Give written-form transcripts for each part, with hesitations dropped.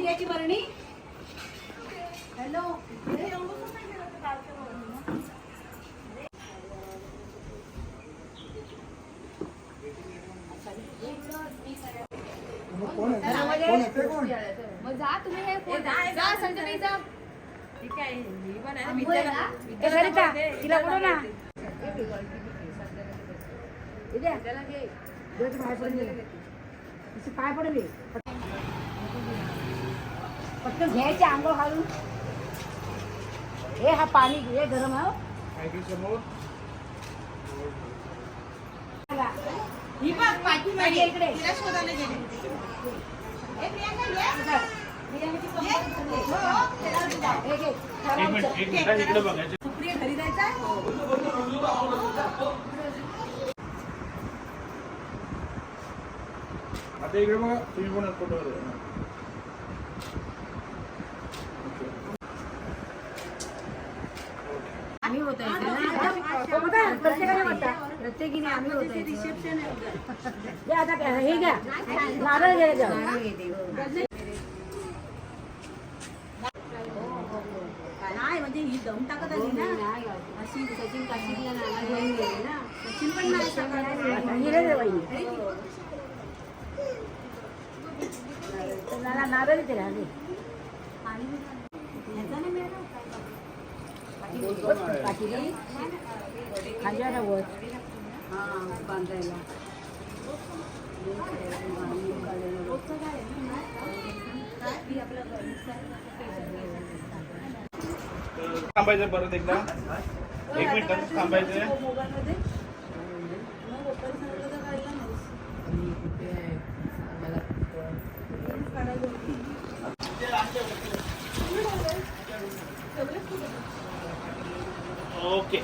घ्यायची बरणी. हॅलो मग जा तुम्ही हे जा संजय जा. ठीक आहे तिला बोलव ना. पाय पडले पटकन घ्यायचे आंघोळ घालून. हे हा पाणी हे गरम आहे. ही बघ पाठी माझ्या इकडे तिला शोधायला गेले. ए प्रियांका ये प्रियांकाची कंपनी इकडे बघायचं. सुप्रिया घरी जायचं आहे. आता इकडे बघा तुम्ही पण फोटो आम्ही होतो प्रत्येकीने आम्ही होतो रिसेप्शन. आता हे घ्या नारळ घ्या. नाही म्हणजे ही दम टाकत आली ना अशी. सचिन काशीला नारळ घेऊन गेले ना. सचिन पण नाही नारळ ते राहिले. खांद्याला वर बांधायला थांबायचं परत एकदा. 1 मिनिट थांबायचं. ओके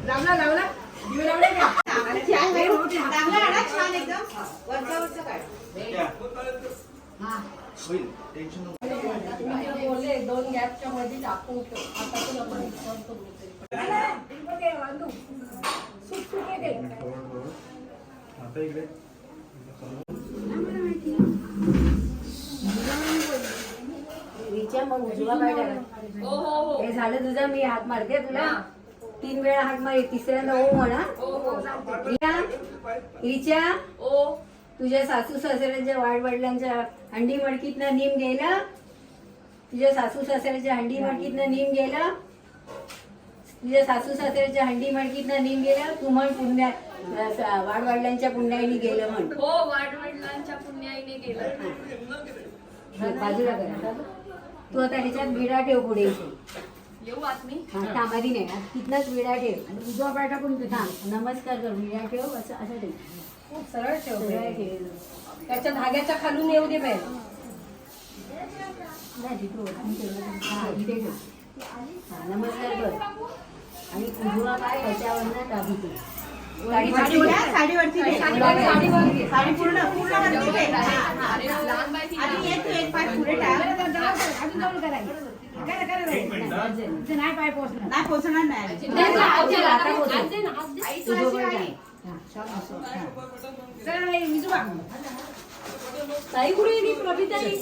लावला लावला छान एकदम वरचा वरचा काढ. बोलले 2 गॅपच्या मध्ये टाकू. आता पण आपण हे झालं तुझं. मी हात मारते तुला 3 वेळा हात मारे. तिसऱ्यांदा ओ म्हणा. रिचा ओ तुझ्या सासू सासऱ्यांच्या वाडवडिलांच्या हंडी मडकीतनं नीम गेलं. तुझ्या सासू सासऱ्याच्या हंडी मडकीतनं नीम गेलं. तुझ्या सासू सासऱ्याच्या हंडी मडकीतनं नीम गेलं. तू म्हण पुण्या वाडवडिलांच्या पुण्याईने गेलं म्हण. हो वाडवडिलांच्या पुण्याईने गेलं. बाजूला करा. तू आता ह्याच्यात विडा ठेव पुढे. येऊ आज मी कामाधी नाही तिथनच विडा ठेव आणि उजवा पाय टाकून नमस्कार कर. विडा ठेव असं असं ठेव. खूप सरळ ठेव. विडा ठेव त्याच्या धाग्याच्या खालून येऊ दे बाहेर. इथे ठेव. नमस्कार कर आणि उजवा पाय ह्याच्यावरनं दाबी ठेव. साडीवरती साडी पूर्ण नाही पाय पोचणार. नाही पोचणार नाही. ताई कुठे प्रभिताई.